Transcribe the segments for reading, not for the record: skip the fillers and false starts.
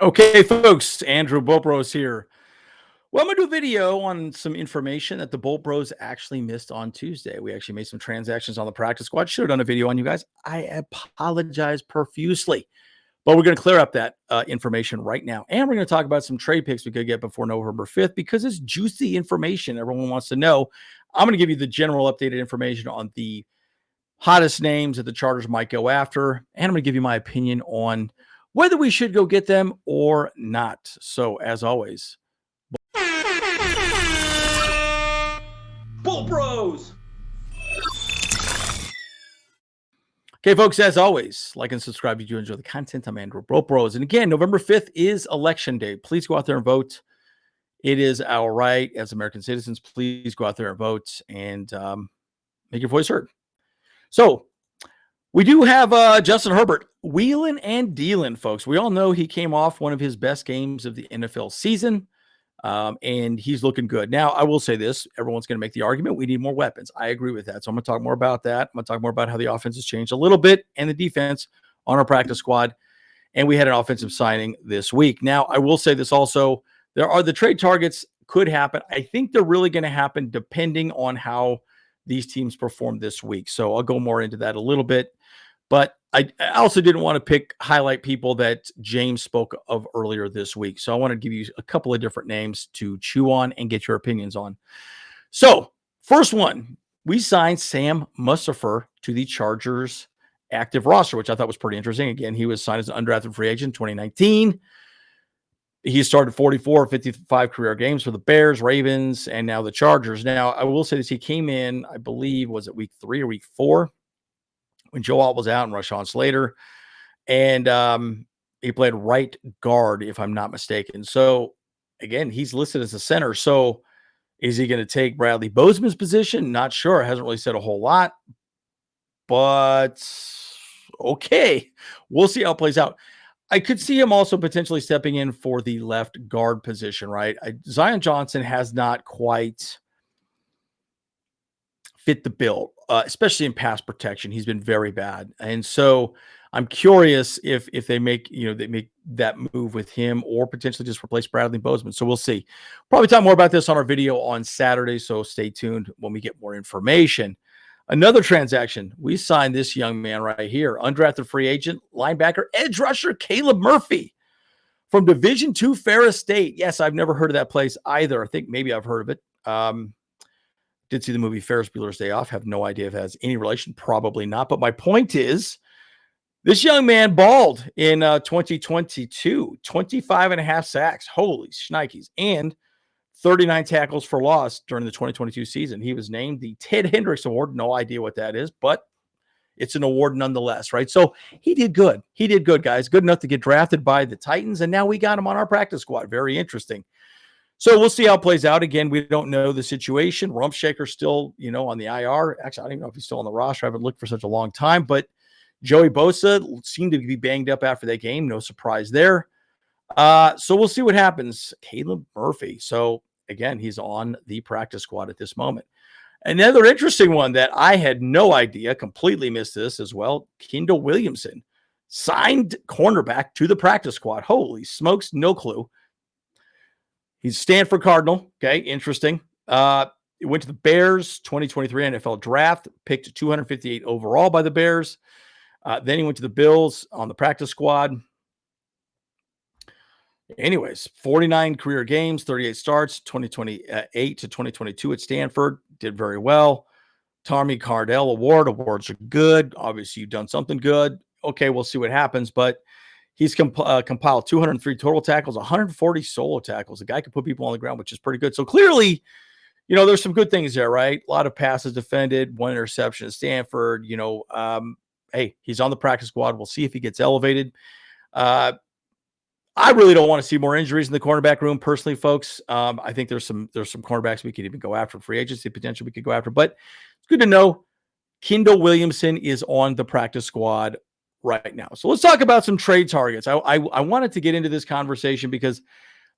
Okay, folks, Andrew Bolt Bros here. Well, I'm going to do a video on some information that the Bolt Bros actually missed on Tuesday. We actually made some transactions on the practice squad. Should have done a video on you guys. I apologize profusely, but we're going to clear up that information right now. And we're going to talk about some trade picks we could get before November 5th because it's juicy information everyone wants to know. I'm going to give you the general updated information on the hottest names that the Chargers might go after. And I'm going to give you my opinion on whether we should go get them or not. So, as always, Bolt Bros. Okay, folks, as always, like and subscribe if you enjoy the content. I'm Andrew Bolt Bros. And again, November 5th is election day. Please go out there and vote. It is our right as American citizens. Please go out there and vote and make your voice heard. So, we do have Justin Herbert wheeling and dealing, folks. We all know he came off one of his best games of the NFL season, and he's looking good. Now, I will say this. Everyone's going to make the argument we need more weapons. I agree with that. So I'm going to talk more about that. I'm going to talk more about how the offense has changed a little bit and the defense on our practice squad. And we had an offensive signing this week. Now, I will say this also. There are the trade targets could happen. I think they're really going to happen depending on how these teams perform this week. So I'll go more into that a little bit. But I also didn't want to highlight people that James spoke of earlier this week. So I want to give you a couple of different names to chew on and get your opinions on. So first one, we signed Sam Mustipher to the Chargers active roster, which I thought was pretty interesting. Again, he was signed as an undrafted free agent in 2019. He started 44 or 55 career games for the Bears, Ravens, and now the Chargers. Now, I will say this. He came in, I believe, was it week 3 or week 4? When Joe Alt was out and Rashawn Slater. And he played right guard, if I'm not mistaken. So, again, he's listed as a center. So, is he going to take Bradley Bozeman's position? Not sure. Hasn't really said a whole lot. But, okay. We'll see how it plays out. I could see him also potentially stepping in for the left guard position, right? Zion Johnson has not quite fit the bill, especially in pass protection. He's been very bad. And so I'm curious if they make that move with him or potentially just replace Bradley Bozeman. So we'll see. Probably talk more about this on our video on Saturday. So stay tuned when we get more information. Another transaction, we signed this young man right here, undrafted free agent, linebacker, edge rusher, Caleb Murphy from Division II Ferris State. Yes, I've never heard of that place either. I think maybe I've heard of it. Did see the movie Ferris Bueller's Day Off. Have no idea if it has any relation. Probably not. But my point is, this young man balled in 2022. 25 and a half sacks. Holy shnikes. And 39 tackles for loss during the 2022 season. He was named the Ted Hendricks Award. No idea what that is, but it's an award nonetheless, right? So he did good. He did good, guys. Good enough to get drafted by the Titans, and now we got him on our practice squad. Very interesting. So we'll see how it plays out. Again, we don't know the situation. Rumpshaker's still, on the IR. Actually, I don't even know if he's still on the roster. I haven't looked for such a long time. But Joey Bosa seemed to be banged up after that game. No surprise there. So we'll see what happens. Caleb Murphy. So, again, he's on the practice squad at this moment. Another interesting one that I had no idea, completely missed this as well, Kall Williamson. Signed cornerback to the practice squad. Holy smokes, no clue. He's Stanford Cardinal. Okay, interesting. He went to the Bears, 2023 NFL draft, picked 258 overall by the Bears. Then he went to the Bills on the practice squad. Anyways, 49 career games, 38 starts, 2028 to 2022 at Stanford. Did very well. Tommy Cardell Award. Awards are good. Obviously, you've done something good. Okay, we'll see what happens, but he's compiled 203 total tackles, 140 solo tackles. The guy could put people on the ground, which is pretty good. So clearly, there's some good things there, right? A lot of passes defended, 1 interception at Stanford. Hey, he's on the practice squad. We'll see if he gets elevated. I really don't want to see more injuries in the cornerback room, personally, folks. I think there's some cornerbacks we could even go after, free agency potential we could go after. But it's good to know Kall Williamson is on the practice squad right now. So let's talk about some trade targets. I wanted to get into this conversation because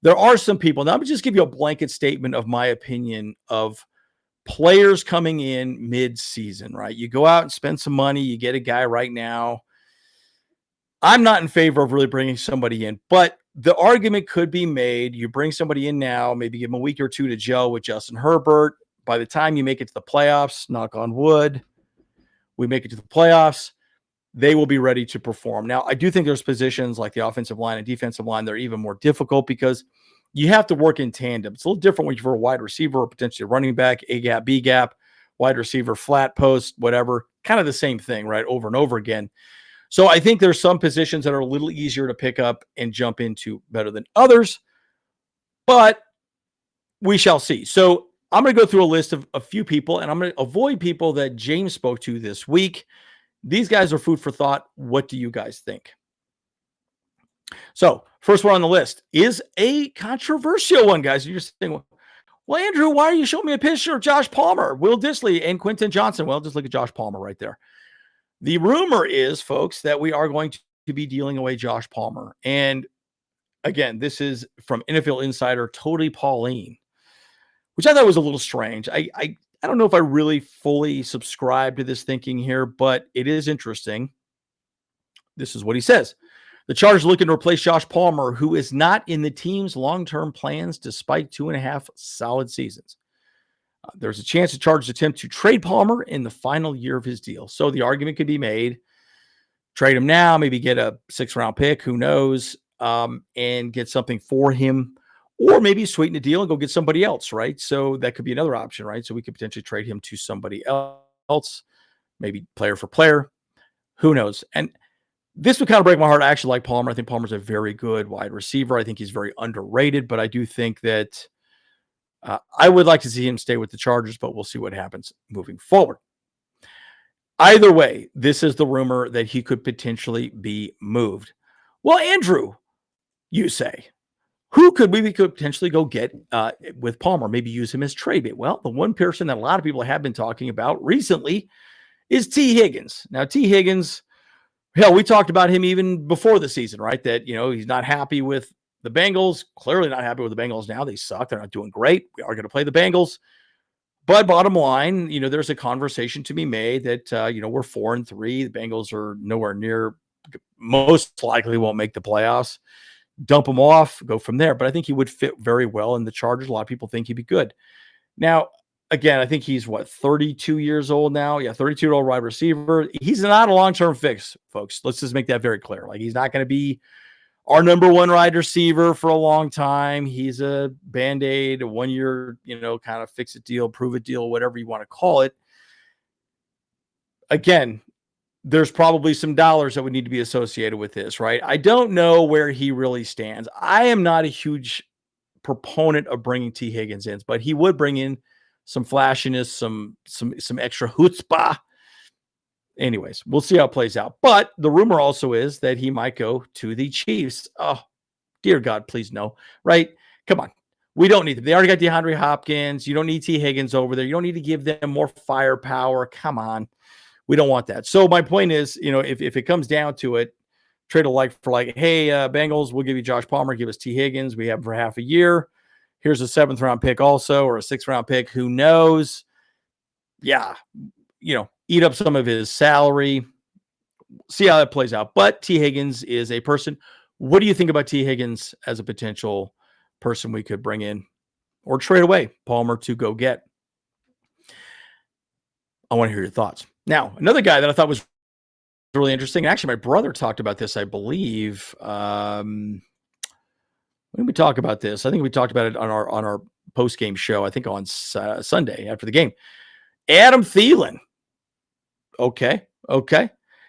there are some people. Now, I'm going to just give you a blanket statement of my opinion of players coming in mid-season, right? You go out and spend some money. You get a guy right now. I'm not in favor of really bringing somebody in, but the argument could be made. You bring somebody in now, maybe give them a week or two to gel with Justin Herbert. By the time you make it to the playoffs, knock on wood, we make it to the playoffs, they will be ready to perform. Now, I do think there's positions like the offensive line and defensive line that are even more difficult because you have to work in tandem. It's a little different when you're a wide receiver or potentially a running back, A gap, B gap, wide receiver, flat post, whatever. Kind of the same thing, right? Over and over again. So I think there's some positions that are a little easier to pick up and jump into better than others, but we shall see. So I'm going to go through a list of a few people, and I'm going to avoid people that James spoke to this week. These guys are food for thought. What do you guys think? So first one on the list is a controversial one, guys. You're saying, well, Andrew, why are you showing me a picture of Josh Palmer, Will Dissly, and Quentin Johnson? Well, just look at Josh Palmer right there. The rumor is, folks, that we are going to be dealing away Josh Palmer. And again, this is from NFL Insider Tony Pauline, which I thought was a little strange. I don't know if I really fully subscribe to this thinking here, but it is interesting. This is what he says. The Chargers looking to replace Josh Palmer, who is not in the team's long-term plans despite 2.5 solid seasons. There's a chance the Chargers attempt to trade Palmer in the final year of his deal. So the argument could be made, trade him now, maybe get a 6th-round pick, who knows, and get something for him, or maybe sweeten the deal and go get somebody else, right? So that could be another option, right? So we could potentially trade him to somebody else, maybe player for player, who knows? And this would kind of break my heart. I actually like Palmer. I think Palmer's a very good wide receiver. I think he's very underrated, but I do think that I would like to see him stay with the Chargers, but we'll see what happens moving forward. Either way, this is the rumor that he could potentially be moved. Well, Andrew, you say, who could we could potentially go get with Palmer? Maybe use him as trade bait. Well, the one person that a lot of people have been talking about recently is T. Higgins. Now, T. Higgins, hell, we talked about him even before the season, right? That, he's not happy with the Bengals, clearly not happy with the Bengals now. They suck. They're not doing great. We are going to play the Bengals. But bottom line, there's a conversation to be made that, we're 4-3. The Bengals are nowhere near, most likely won't make the playoffs. Dump him off, go from there. But I think he would fit very well in the Chargers. A lot of people think he'd be good. Now, again, I think he's 32 years old now. Yeah, 32-year-old wide receiver. He's not a long-term fix, folks. Let's just make that very clear. Like, he's not going to be our number one wide receiver for a long time. He's a Band-Aid, a 1 year, kind of fix it deal, prove it deal, whatever you want to call it. Again, there's probably some dollars that would need to be associated with this, right? I don't know where he really stands. I am not a huge proponent of bringing T. Higgins in, but he would bring in some flashiness, some extra chutzpah. Anyways, we'll see how it plays out. But the rumor also is that he might go to the Chiefs. Oh, dear God, please no. Right? Come on. We don't need them. They already got DeAndre Hopkins. You don't need T. Higgins over there. You don't need to give them more firepower. Come on. We don't want that. So my point is, if it comes down to it, trade hey, Bengals, we'll give you Josh Palmer, give us T. Higgins. We have him for half a year. Here's a 7th-round pick also, or a 6th-round pick. Who knows? Yeah. Eat up some of his salary. See how that plays out. But T. Higgins is a person. What do you think about T. Higgins as a potential person we could bring in or trade away Palmer to go get? I want to hear your thoughts. Now, another guy that I thought was really interesting. Actually, my brother talked about this, I believe. When did we talk about this? I think we talked about it on our post-game show, I think on Sunday after the game. Adam Thielen. Okay.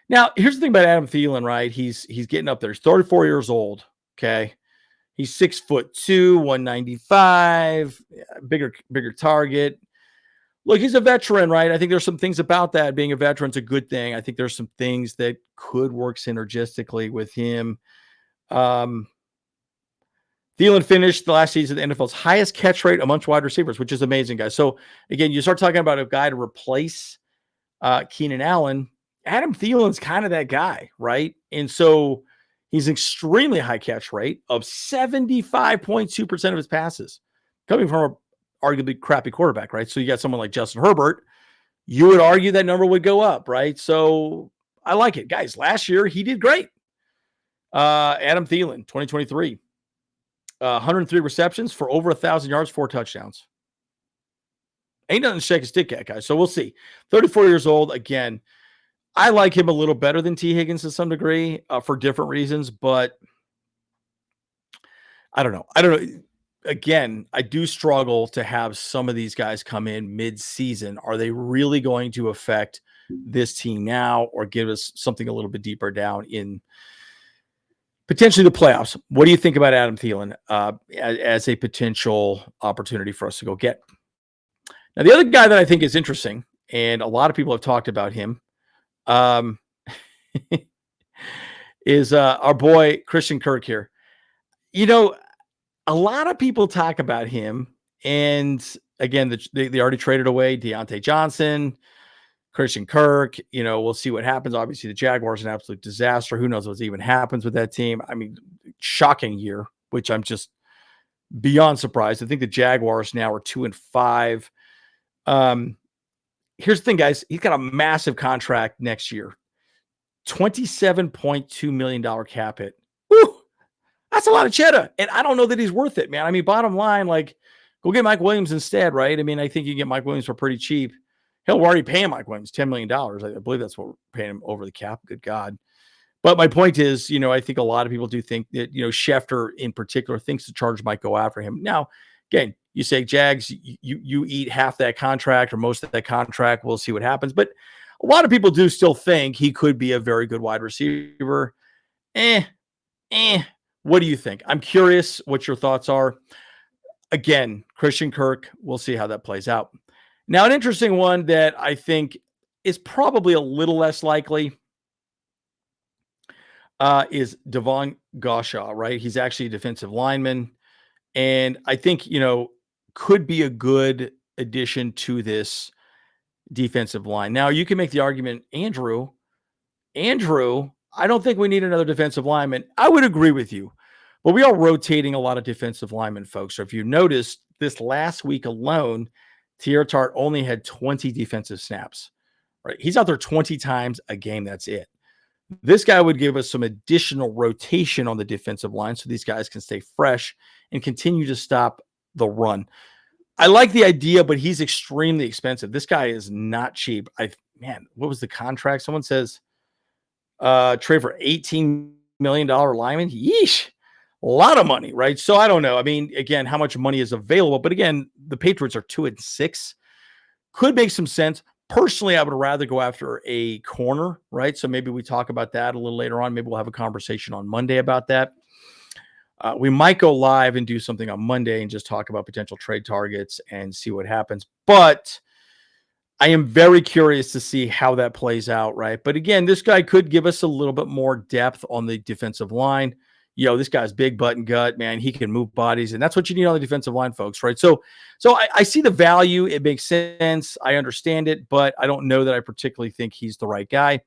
Now, here's the thing about Adam Thielen, right? He's getting up there. He's 34 years old. Okay. He's 6'2", 195, bigger target. Look, he's a veteran, right? I think there's some things about that. Being a veteran's a good thing. I think there's some things that could work synergistically with him. Thielen finished the last season the NFL's highest catch rate amongst wide receivers, which is amazing, guys. So, again, you start talking about a guy to replace Keenan Allen. Adam Thielen's kind of that guy, right? And so he's extremely high catch rate of 75.2% of his passes coming from a arguably crappy quarterback, right? So you got someone like Justin Herbert, you would argue that number would go up, right? So I like it. Guys, last year he did great. Adam Thielen, 2023, 103 receptions for over 1,000 yards, 4 touchdowns. Ain't nothing to shake a stick at, guys. So we'll see. 34 years old. Again, I like him a little better than T. Higgins to some degree for different reasons, but I don't know. Again, I do struggle to have some of these guys come in mid-season. Are they really going to affect this team now or give us something a little bit deeper down in potentially the playoffs? What do you think about Adam Thielen as a potential opportunity for us to go get? Now, the other guy that I think is interesting, and a lot of people have talked about him, is our boy Christian Kirk here. You know, a lot of people talk about him, and again, they already traded away Deontay Johnson, Christian Kirk. You know, we'll see what happens. Obviously, the Jaguars are an absolute disaster. Who knows what even happens with that team? I mean, shocking year, which I'm just beyond surprised. I think the Jaguars now are 2-5. Here's the thing, guys. He's got a massive contract next year. $27.2 million cap hit. Woo! That's a lot of cheddar. And I don't know that he's worth it, man. I mean, bottom line, like, go get Mike Williams instead, right? I mean, I think you can get Mike Williams for pretty cheap. Hell, we're already paying Mike Williams $10 million. I believe that's what we're paying him over the cap. Good God. But my point is, you know, I think a lot of people do think that, you know, Schefter in particular thinks the Chargers might go after him. Now, again, you say, Jags, you eat half that contract or most of that contract. We'll see what happens. But a lot of people do still think he could be a very good wide receiver. What do you think? I'm curious what your thoughts are. Again, Christian Kirk, we'll see how that plays out. Now, an interesting one that I think is probably a little less likely is Devon Goshaw, right? He's actually a defensive lineman. And I think, you know, could be a good addition to this defensive line. Now, you can make the argument, Andrew, I don't think we need another defensive lineman. I would agree with you. But we are rotating a lot of defensive linemen, folks. So if you noticed, this last week alone, Teair Tart only had 20 defensive snaps. Right? He's out there 20 times a game. That's it. This guy would give us some additional rotation on the defensive line so these guys can stay fresh and continue to stop the run. I like the idea, but he's extremely expensive. This guy is not cheap. What was the contract? Someone says trade for $18 million lineman. Yeesh. A lot of money, right? So I don't know. I mean, again, how much money is available? But again, the Patriots are 2-6. Could make some sense. Personally, I would rather go after a corner, right? So maybe we talk about that a little later on. Maybe we'll have a conversation on Monday about that. We might go live and do something on Monday and just talk about potential trade targets and see what happens. But I am very curious to see how that plays out, right? But again, this guy could give us a little bit more depth on the defensive line. This guy's big butt and gut, man. He can move bodies, and that's what you need on the defensive line, folks, right? So I see the value. It makes sense. I understand it, but I don't know that I particularly think he's the right guy.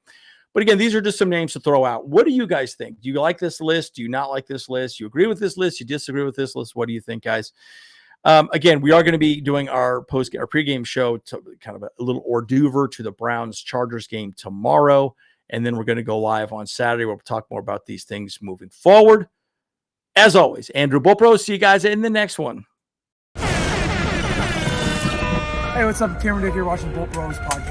But again, these are just some names to throw out. What do you guys think? Do you like this list? Do you not like this list? You agree with this list? You disagree with this list? What do you think, guys? Again, we are going to be doing our pregame show, to kind of a little hors d'oeuvre to the Browns-Chargers game tomorrow. And then we're going to go live on Saturday. We'll talk more about these things moving forward. As always, Andrew Bopro. See you guys in the next one. Hey, what's up? Cameron Dick here watching Bolt Bros podcast.